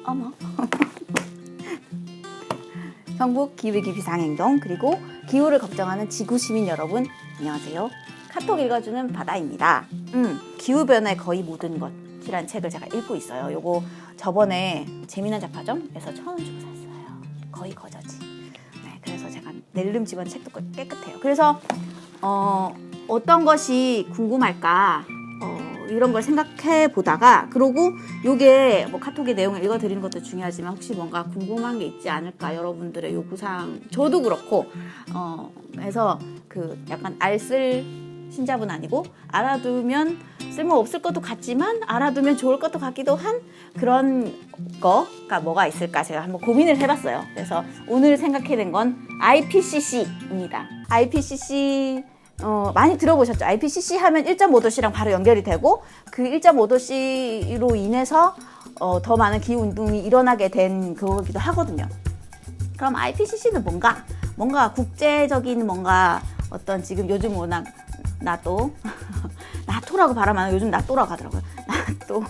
어머. 전국 기후위기 비상행동 그리고 기후를 걱정하는 지구 시민 여러분 안녕하세요. 카톡 읽어주는 바다입니다. 기후변화의 거의 모든 것이란 책을 제가 읽고 있어요. 요거 저번에 재미난 잡화점에서 1,000원 주고 샀어요. 거의 거저지. 네, 그래서 제가 낼름 집은 책도 깨끗해요. 그래서 어떤 것이 궁금할까 이런 걸 생각해 보다가 그러고 요게 뭐 카톡의 내용을 읽어드리는 것도 중요하지만 혹시 뭔가 궁금한 게 있지 않을까 여러분들의 요구사항 저도 그렇고 해서 그 약간 알쓸 신잡은 아니고 알아두면 쓸모없을 것도 같지만 알아두면 좋을 것도 같기도 한 그런 거가 뭐가 있을까 제가 한번 고민을 해봤어요. 그래서 오늘 생각해낸 건 IPCC입니다. IPCC 많이 들어보셨죠? IPCC 하면 1.5도씨랑 바로 연결이 되고 그 1.5도씨로 인해서 더 많은 기후운동이 일어나게 된 그거기도 하거든요. 그럼 IPCC는 뭔가 국제적인 뭔가 어떤 지금 요즘 워낙 나토라고 발음하면 요즘 나토라고 하더라고요. 나토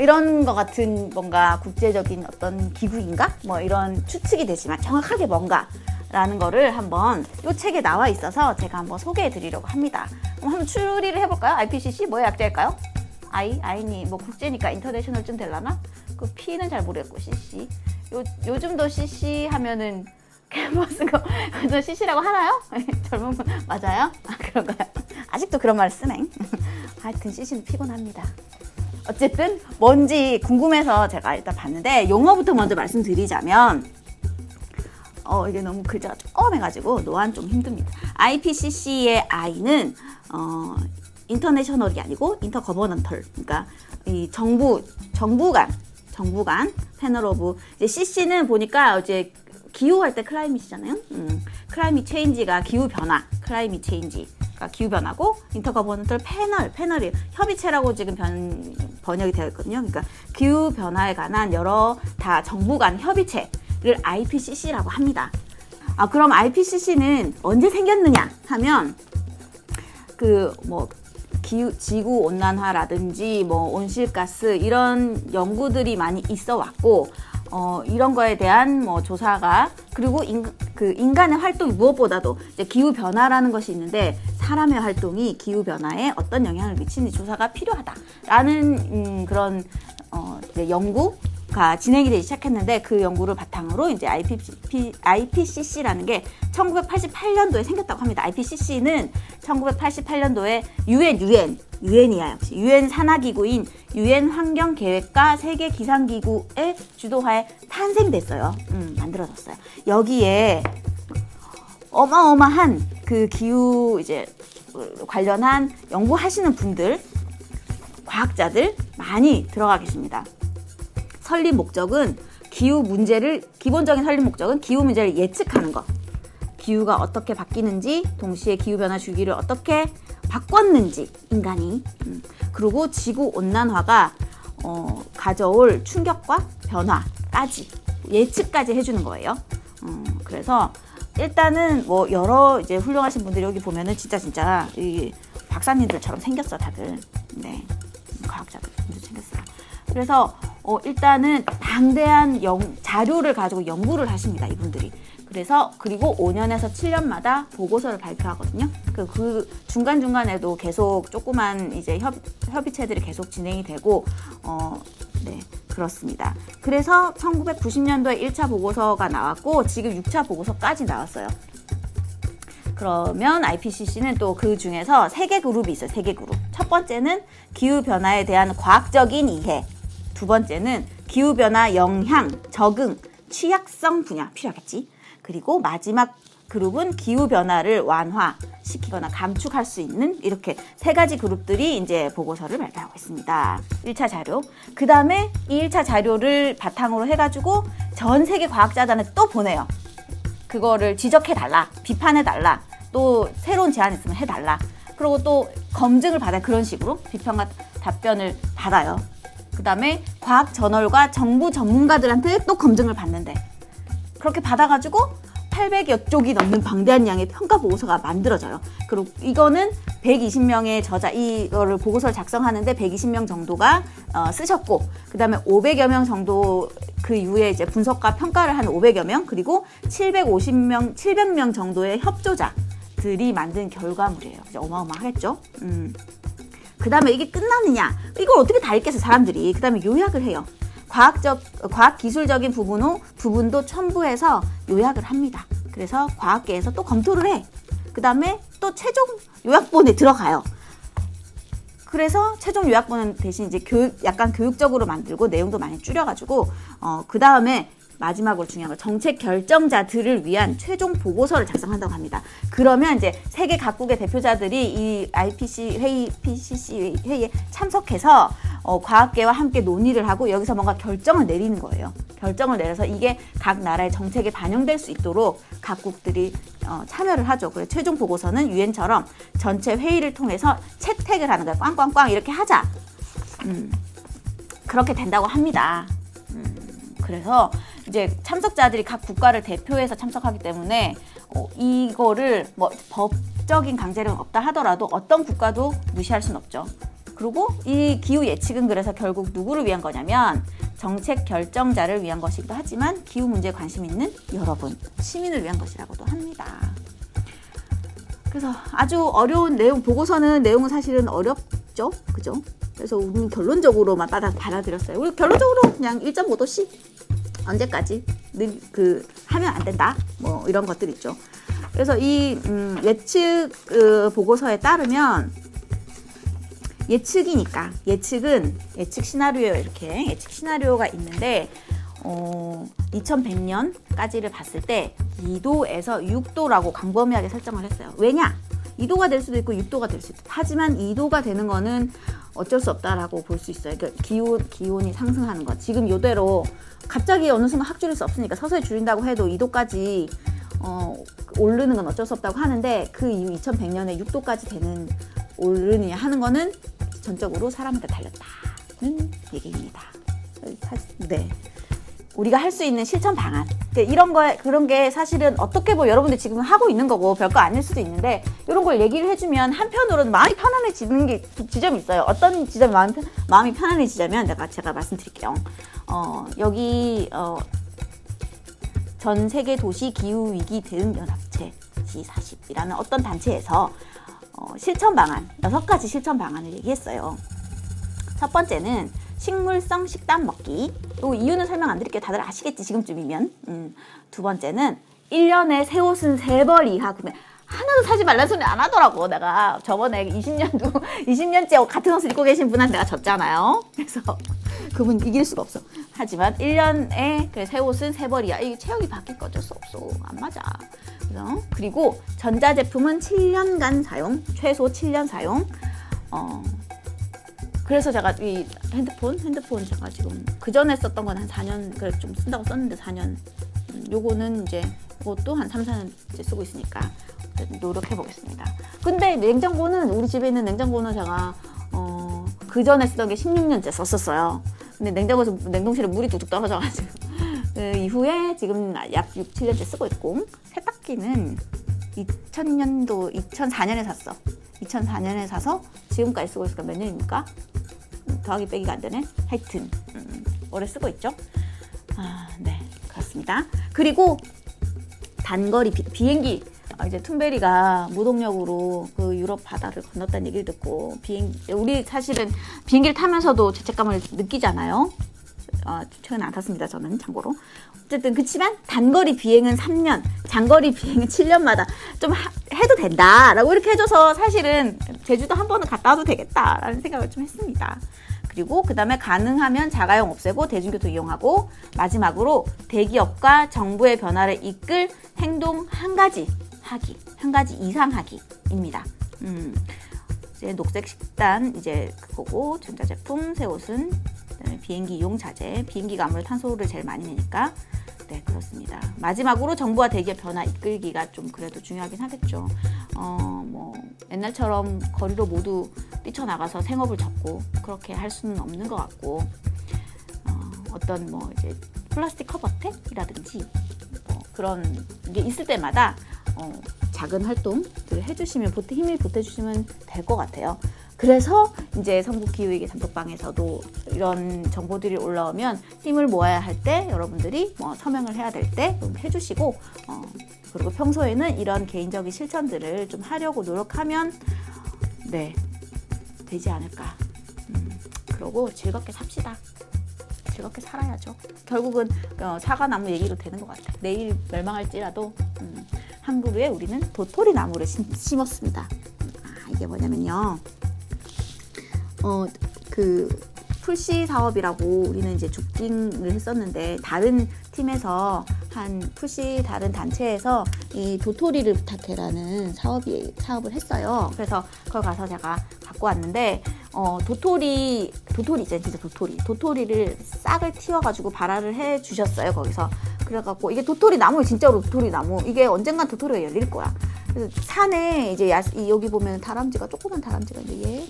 이런 거 같은 뭔가 국제적인 어떤 기구인가? 뭐 이런 추측이 되지만 정확하게 뭔가라는 거를 한번 이 책에 나와 있어서 제가 한번 소개해 드리려고 합니다. 그럼 한번 추리를 해볼까요? IPCC 뭐의 약자일까요? I니 뭐 국제니까 인터내셔널 좀 되려나? 그 P는 잘 모르겠고 CC 요즘도 CC 하면은 캔버스가 저 CC라고 하나요? 젊은 분 맞아요? 그런가요? 아직도 그런 말 쓰네. 하여튼 CC는 피곤합니다. 어쨌든 뭔지 궁금해서 제가 일단 봤는데 용어부터 먼저 말씀드리자면 이게 너무 글자가 조그매가지고 노안 좀 힘듭니다. IPCC의 I는 인터내셔널이 아니고 인터거버넌털 그러니까 이 정부 간 패널 오브 이제 CC는 보니까 이제 기후 할 때 클라이밋이잖아요. 클라이밋 체인지가 기후 변화, 클라이밋 체인지가 기후 변화고 인터거버넌털 패널이 협의체라고 지금 번역이 되어 있거든요. 그러니까 기후 변화에 관한 여러 다 정부 간 협의체를 IPCC라고 합니다. 그럼 IPCC는 언제 생겼느냐 하면 그 뭐 지구 온난화라든지 뭐 온실가스 이런 연구들이 많이 있어 왔고 이런 거에 대한 뭐 조사가 그리고 인간의 활동이 무엇보다도 이제 기후 변화라는 것이 있는데 사람의 활동이 기후 변화에 어떤 영향을 미치는지 조사가 필요하다라는 그런 이제 연구가 진행이 되기 시작했는데 그 연구를 바탕으로 이제 IPCC라는 게 1988년도에 생겼다고 합니다. IPCC는 1988년도에 유엔이야 역시 유엔 산하기구인 유엔 환경계획과 세계기상기구의 주도하에 탄생됐어요. 만들어졌어요. 여기에 어마어마한 그 기후 이제 관련한 연구하시는 분들, 과학자들 많이 들어가 계십니다. 설립 목적은 기본적인 설립 목적은 기후 문제를 예측하는 것. 기후가 어떻게 바뀌는지, 동시에 기후변화 주기를 어떻게 바꿨는지, 인간이. 그리고 지구 온난화가 가져올 충격과 변화까지, 예측까지 해주는 거예요. 그래서 일단은 뭐 여러 이제 훌륭하신 분들이 여기 보면은 진짜 이 박사님들처럼 생겼어, 다들. 네. 과학자들 생겼어요. 그래서 일단은 방대한 자료를 가지고 연구를 하십니다, 이분들이. 그리고 5년에서 7년마다 보고서를 발표하거든요. 그 중간중간에도 계속 조그만 이제 협의체들이 계속 진행이 되고, 네, 그렇습니다. 그래서 1990년도에 1차 보고서가 나왔고, 지금 6차 보고서까지 나왔어요. 그러면 IPCC는 또 그 중에서 3개 그룹이 있어요. 3개 그룹. 첫 번째는 기후변화에 대한 과학적인 이해. 두 번째는 기후변화 영향, 적응, 취약성 분야 필요하겠지. 그리고 마지막 그룹은 기후변화를 완화시키거나 감축할 수 있는 이렇게 3가지 그룹들이 이제 보고서를 발표하고 있습니다. 1차 자료. 그 다음에 이 1차 자료를 바탕으로 해가지고 전 세계 과학자단에 또 보내요. 그거를 지적해달라, 비판해달라, 또 새로운 제안 있으면 해달라. 그리고 또 검증을 받아요. 그런 식으로 비판과 답변을 받아요. 그 다음에 과학 저널과 정부 전문가들한테 또 검증을 받는데 그렇게 받아가지고 800여 쪽이 넘는 방대한 양의 평가 보고서가 만들어져요. 그리고 이거는 120명의 저자, 이거를 보고서를 작성하는데 120명 정도가 쓰셨고, 그 다음에 500여 명 정도 그 이후에 이제 분석과 평가를 한 500여 명, 그리고 700명 정도의 협조자들이 만든 결과물이에요. 이제 어마어마하겠죠? 그 다음에 이게 끝나느냐? 이걸 어떻게 다 읽겠어, 사람들이. 그 다음에 요약을 해요. 과학기술적인 부분도 첨부해서 요약을 합니다. 그래서 과학계에서 또 검토를 해. 그 다음에 또 최종 요약본에 들어가요. 그래서 최종 요약본은 대신 이제 약간 교육적으로 만들고 내용도 많이 줄여가지고, 그 다음에 마지막으로 중요한 건 정책 결정자들을 위한 최종 보고서를 작성한다고 합니다. 그러면 이제 세계 각국의 대표자들이 이 PCC 회의에 참석해서 과학계와 함께 논의를 하고 여기서 뭔가 결정을 내리는 거예요. 결정을 내려서 이게 각 나라의 정책에 반영될 수 있도록 각국들이 참여를 하죠. 그래서 최종 보고서는 유엔처럼 전체 회의를 통해서 채택을 하는 거예요. 꽝꽝꽝 이렇게 하자. 그렇게 된다고 합니다. 그래서 이제 참석자들이 각 국가를 대표해서 참석하기 때문에 이거를 뭐 법적인 강제력은 없다 하더라도 어떤 국가도 무시할 수는 없죠. 그리고 이 기후 예측은 그래서 결국 누구를 위한 거냐면 정책 결정자를 위한 것이기도 하지만 기후 문제에 관심 있는 여러분, 시민을 위한 것이라고도 합니다. 그래서 아주 어려운 내용, 보고서는 내용은 사실은 어렵죠. 그죠? 그래서 우리는 결론적으로만 받아들였어요. 우리 결론적으로 그냥 1.5도씨 언제까지 하면 안 된다. 뭐 이런 것들 있죠. 그래서 이 예측 보고서에 따르면 예측이니까 예측 시나리오 이렇게 예측 시나리오가 있는데 2100년까지를 봤을 때 2도에서 6도라고 광범위하게 설정을 했어요. 왜냐? 2도가 될 수도 있고 6도가 될 수 있다. 하지만 2도가 되는 거는 어쩔 수 없다라고 볼 수 있어요. 그러니까 기온이 상승하는 것. 지금 이대로 갑자기 어느 순간 확 줄일 수 없으니까 서서히 줄인다고 해도 2도까지 오르는 건 어쩔 수 없다고 하는데 그 이후 2100년에 6도까지 오르느냐 하는 거는 전적으로 사람한테 달렸다는 얘기입니다. 네. 우리가 할 수 있는 실천 방안. 그런 게 사실은 어떻게 여러분들 지금 하고 있는 거고 별거 아닐 수도 있는데 이런 걸 얘기를 해주면 한편으로는 마음이 편안해지는 게 지점이 있어요. 어떤 지점이 마음이 편안해지자면 제가 말씀드릴게요. 여기 전 세계 도시 기후 위기 대응 연합체 G40이라는 어떤 단체에서 실천 방안 6가지 실천 방안을 얘기했어요. 첫 번째는 식물성 식단 먹기. 요 이유는 설명 안 드릴게요. 다들 아시겠지 지금쯤이면. 두 번째는 1년에 새 옷은 3벌 이하 구매. 하나도 사지 말라는 소리 안 하더라고. 내가 저번에 20년째 같은 옷을 입고 계신 분한테 내가 졌잖아요. 그래서 그분 이길 수가 없어. 하지만 1년에 새 옷은 3벌 이하. 이게 체형이 바뀔 거 어쩔 수 없어. 안 맞아. 그리고 전자제품은 7년간 사용. 최소 7년 사용. 그래서 제가 이 핸드폰 제가 지금 그 전에 썼던 건 한 4년 그래 좀 쓴다고 썼는데 4년. 요거는 이제 그것도 한 3, 4년째 쓰고 있으니까 노력해 보겠습니다. 근데 냉장고는 우리 집에 있는 냉장고는 제가 그 전에 쓰던 게 16년째 썼었어요. 근데 냉동실에 물이 뚝뚝 떨어져가지고 그 이후에 지금 약 6, 7년째 쓰고 있고 세탁기는 2004년에 샀어. 2004년에 사서 지금까지 쓰고 있으니까 몇 년입니까? 더하기 빼기가 안 되네. 하여튼 오래 쓰고 있죠. 네, 그렇습니다. 그리고 단거리 비행기 이제 툰베리가 무동력으로 그 유럽 바다를 건넜다는 얘기를 듣고 우리 사실은 비행기를 타면서도 죄책감을 느끼잖아요. 최근에 안 탔습니다. 저는 참고로. 어쨌든 그치만 단거리 비행은 3년, 장거리 비행은 7년마다 좀 해도 된다라고 이렇게 해줘서 사실은 제주도 한 번은 갔다 와도 되겠다라는 생각을 좀 했습니다. 그리고 그 다음에 가능하면 자가용 없애고 대중교통 이용하고 마지막으로 대기업과 정부의 변화를 이끌 행동 한 가지 이상 하기입니다. 이제 녹색 식단 이제 그거고 전자제품, 새 옷은 그다음에 비행기 이용 자제. 비행기가 아무래도 탄소를 제일 많이 내니까 네 그렇습니다. 마지막으로 정부와 대기업 변화 이끌기가 좀 그래도 중요하긴 하겠죠. 뭐 옛날처럼 거리로 모두 뛰쳐나가서 생업을 접고 그렇게 할 수는 없는 것 같고 어떤 뭐 이제 플라스틱 커버텍이라든지 그런 게 있을 때마다 작은 활동들을 해주시면 힘을 보태주시면 될 것 같아요. 그래서 이제 성북기후위기 단톡방에서도 이런 정보들이 올라오면 힘을 모아야 할 때 여러분들이 뭐 서명을 해야 될 때 해주시고 그리고 평소에는 이런 개인적인 실천들을 좀 하려고 노력하면 네 되지 않을까. 그러고 즐겁게 삽시다. 즐겁게 살아야죠. 결국은 사과나무 얘기로 되는 것 같아요. 내일 멸망할지라도 한 그루에 우리는 도토리 나무를 심었습니다. 이게 뭐냐면요. 그 풀씨 사업이라고 우리는 이제 죽딩을 했었는데 다른 팀에서 한 풀씨 다른 단체에서 이 도토리를 부탁해라는 사업을 했어요. 그래서 그걸 가서 제가 갖고 왔는데 도토리 있잖아요. 진짜 도토리를 싹을 틔워가지고 발화를 해 주셨어요. 거기서 그래갖고 이게 도토리 나무 진짜로 도토리 나무 이게 언젠간 도토리가 열릴 거야. 그래서 산에 이제 여기 보면 다람쥐가 조그만 다람쥐가 이제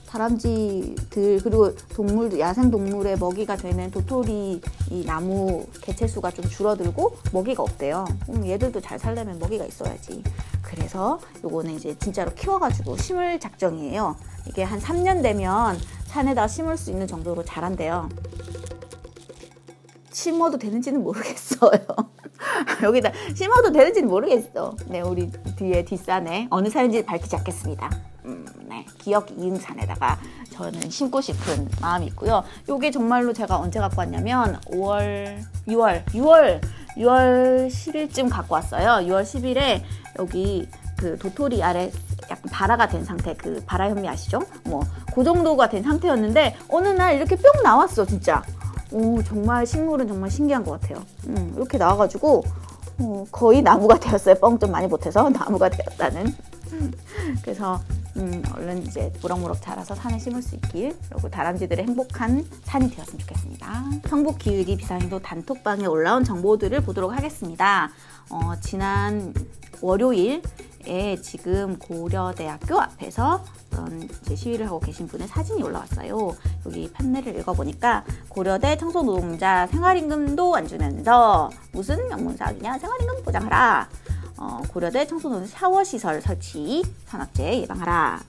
다람쥐들 그리고 동물도 야생 동물의 먹이가 되는 도토리 이 나무 개체수가 좀 줄어들고 먹이가 없대요. 얘들도 잘 살려면 먹이가 있어야지. 그래서 요거는 이제 진짜로 키워가지고 심을 작정이에요. 이게 한 3년 되면 산에다 심을 수 있는 정도로 자란대요. 심어도 되는지는 모르겠어요. 여기다 심어도 되는지는 모르겠어. 네, 우리 뒤에 뒷산에 어느 산인지 밝히지 않겠습니다. 네, 기억 이응산에다가 저는 심고 싶은 마음이 있고요. 요게 정말로 제가 언제 갖고 왔냐면 6월 10일쯤 갖고 왔어요. 6월 10일에 여기 그 도토리 아래 약간 발화가 된 상태, 그 발화 현미 아시죠? 뭐 그 정도가 된 상태였는데 어느 날 이렇게 뿅 나왔어, 진짜. 오, 정말 식물은 정말 신기한 것 같아요. 이렇게 나와가지고 거의 나무가 되었어요. 뻥 좀 많이 보태서 나무가 되었다는. 그래서 얼른 이제 무럭무럭 자라서 산에 심을 수 있길, 그리고 다람쥐들의 행복한 산이 되었으면 좋겠습니다. 성북기후위기 비상행동 단톡방에 올라온 정보들을 보도록 하겠습니다. 지난 월요일에 지금 고려대학교 앞에서 이제 시위를 하고 계신 분의 사진이 올라왔어요. 여기 판넬을 읽어보니까 고려대 청소노동자 생활임금도 안 주면서 무슨 명문사학이냐, 생활임금 보장하라. 고려대 청소노동자 샤워시설 설치 산업재해 예방하라.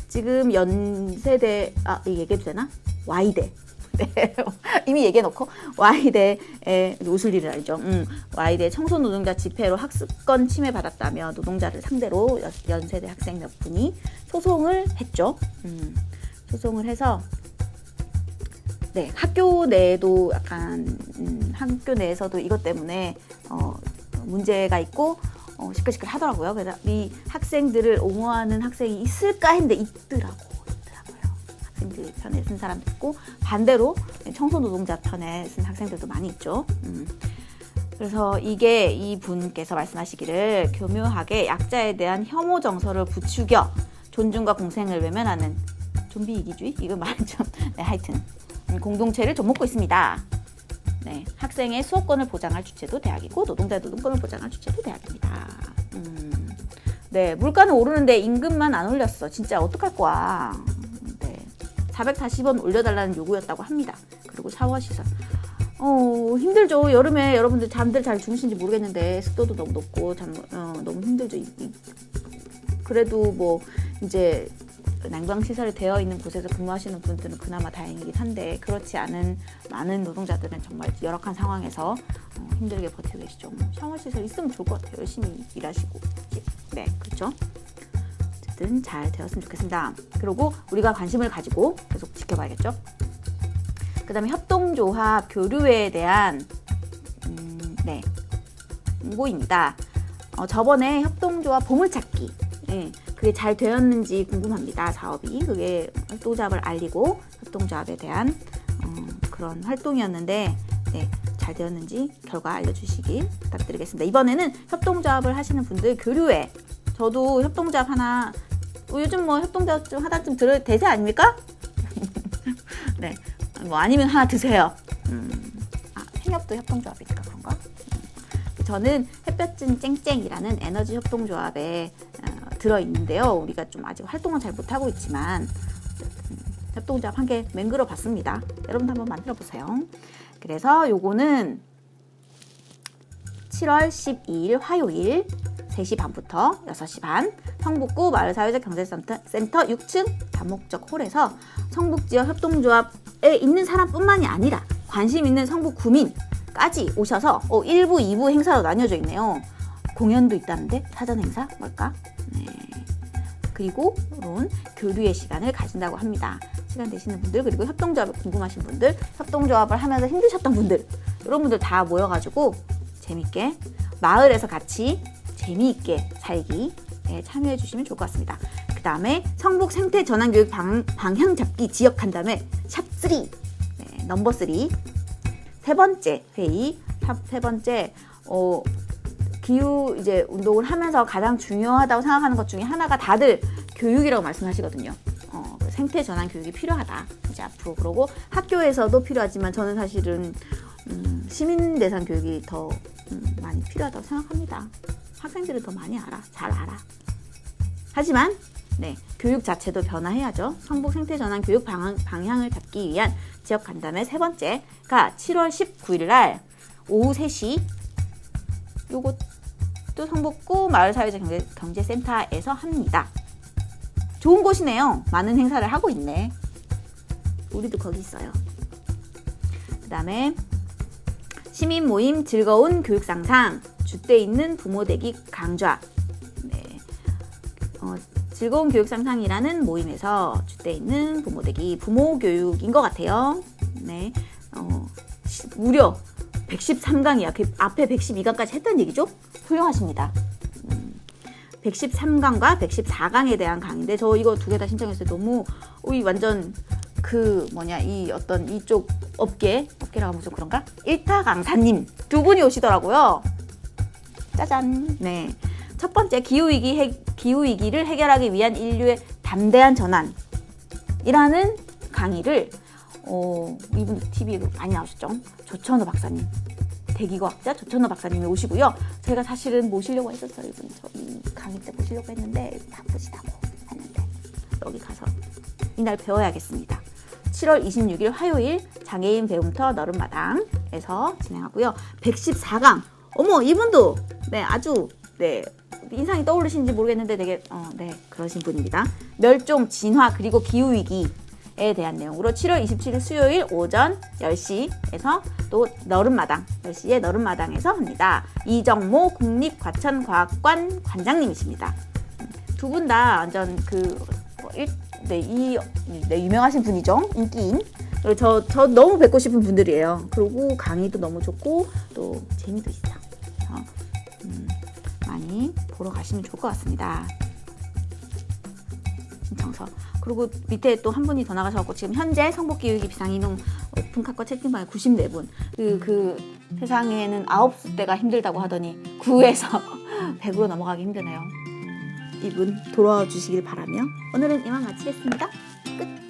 지금 연세대 얘기해도 되나? Y대. 네. 이미 얘기해놓고 Y대에 웃을 일은 아니죠. Y대 청소노동자 집회로 학습권 침해받았다며 노동자를 상대로 연세대 학생 몇 분이 소송을 했죠. 소송을 해서 네, 학교 내에도 약간 학교 내에서도 이것 때문에 문제가 있고 시끌시끌 하더라고요. 그래서 이 학생들을 옹호하는 학생이 있을까 했는데 있더라고요. 학생들 편에 쓴 사람도 있고 반대로 청소노동자 편에 쓴 학생들도 많이 있죠. 그래서 이게 이분께서 말씀하시기를 교묘하게 약자에 대한 혐오 정서를 부추겨 존중과 공생을 외면하는 좀비 이기주의? 이거 말은 좀 네, 하여튼 공동체를 좀먹고 있습니다. 네, 학생의 수업권을 보장할 주체도 대학이고 노동자의 노동권을 보장할 주체도 대학입니다. 네, 물가는 오르는데 임금만 안 올렸어. 진짜 어떡할 거야. 네, 440원 올려달라는 요구였다고 합니다. 그리고 샤워시설. 힘들죠. 여름에 여러분들 잠들 잘 주무신지 모르겠는데 습도도 너무 높고 너무 힘들죠. 그래도 뭐 이제 난방시설이 되어 있는 곳에서 근무하시는 분들은 그나마 다행이긴 한데 그렇지 않은 많은 노동자들은 정말 열악한 상황에서 힘들게 버티고 계시죠. 샤워시설 있으면 좋을 것 같아요. 열심히 일하시고. 네, 그렇죠. 어쨌든 잘 되었으면 좋겠습니다. 그리고 우리가 관심을 가지고 계속 지켜봐야겠죠. 그 다음에 협동조합 교류에 대한 네, 홍보입니다. 저번에 협동조합 보물찾기 그게 잘 되었는지 궁금합니다. 사업이 그게 협동조합을 알리고 협동조합에 대한 그런 활동이었는데 네, 잘 되었는지 결과 알려주시길 부탁드리겠습니다. 이번에는 협동조합을 하시는 분들 교류회, 저도 협동조합 하나 요즘 뭐 협동조합 좀 하나쯤 들을 대세 아닙니까? 네, 뭐 아니면 하나 드세요. 생협도 협동조합이니까 그런가? 저는 햇볕진 쨍쨍이라는 에너지 협동조합에 들어있는데요. 우리가 좀 아직 활동은 잘 못하고 있지만 협동조합 한 개 맹글어 봤습니다. 여러분도 한번 만들어 보세요. 그래서 요거는 7월 12일 화요일 3시 반부터 6시 반 성북구 마을사회적 경제센터 6층 다목적 홀에서 성북지역 협동조합에 있는 사람뿐만이 아니라 관심 있는 성북 구민까지 오셔서 1부, 2부 행사로 나뉘어져 있네요. 공연도 있다는데 사전 행사 뭘까? 네. 그리고 이런 교류의 시간을 가진다고 합니다. 시간 되시는 분들, 그리고 협동조합에 궁금하신 분들, 협동조합을 하면서 힘드셨던 분들, 이런 분들 다 모여가지고 재밌게 마을에서 같이 재미있게 살기 참여해 주시면 좋을 것 같습니다. 그 다음에 성북 생태 전환교육 방향 잡기 지역 간담회 샵3 넘버 3 세 번째 회의 세 번째 기후 이제 운동을 하면서 가장 중요하다고 생각하는 것 중에 하나가 다들 교육이라고 말씀하시거든요. 생태 전환 교육이 필요하다. 이제 앞으로 그러고 학교에서도 필요하지만 저는 사실은 시민 대상 교육이 더 많이 필요하다고 생각합니다. 학생들은 더 많이 알아, 잘 알아. 하지만 교육 자체도 변화해야죠. 성북 생태 전환 교육 방향을 잡기 위한 지역 간담회 세 번째가 7월 19일 날 오후 3시 요것도 성북구 마을사회적 경제센터에서 합니다. 좋은 곳이네요. 많은 행사를 하고 있네. 우리도 거기 있어요. 그 다음에 시민 모임 즐거운 교육 상상 줏대 있는 부모 되기 강좌. 즐거운 교육 상상이라는 모임에서 줏대 있는 부모 되기 부모 교육인 것 같아요. 무려 113강이야. 그 앞에 112강까지 했다는 얘기죠? 훌륭하십니다. 113강과 114강에 대한 강의인데 저 이거 두 개 다 신청했어요. 너무 완전 이 어떤 이쪽 업계라고 하면 좀 그런가? 1타 강사님 두 분이 오시더라고요. 짜잔. 첫 번째 기후위기를 해결하기 위한 인류의 담대한 전환이라는 강의를 이분 TV에 많이 나오셨죠? 조천호 박사님, 대기과학자 조천호 박사님이 오시고요. 제가 사실은 모시려고 했었어요. 이분 이 강의 때 모시려고 했는데 바쁘시다고 했는데 여기 가서 이날 배워야겠습니다. 7월 26일 화요일 장애인 배움터 너른마당에서 진행하고요. 114강 어머 이분도 아주 인상이 떠오르시는지 모르겠는데 되게 그러신 분입니다. 멸종, 진화 그리고 기후위기에 대한 내용으로 7월 27일 수요일 오전 10시에서 또 너른마당 10시에 너른마당에서 합니다. 이정모 국립과천과학관 관장님이십니다. 두 분 다 완전 유명하신 분이죠. 인기인. 저 너무 뵙고 싶은 분들이에요. 그리고 강의도 너무 좋고 또 재미도 있어. 그래서 많이 보러 가시면 좋을 것 같습니다. 신청서. 그리고 밑에 또 한 분이 더 나가셔서 지금 현재 성북기후위기 비상이동 오픈카커 채팅방에 94분. 그 세상에는 9대가 힘들다고 하더니 9에서 100으로 넘어가기 힘드네요. 이분 돌아와 주시길 바라며 오늘은 이만 마치겠습니다. 끝.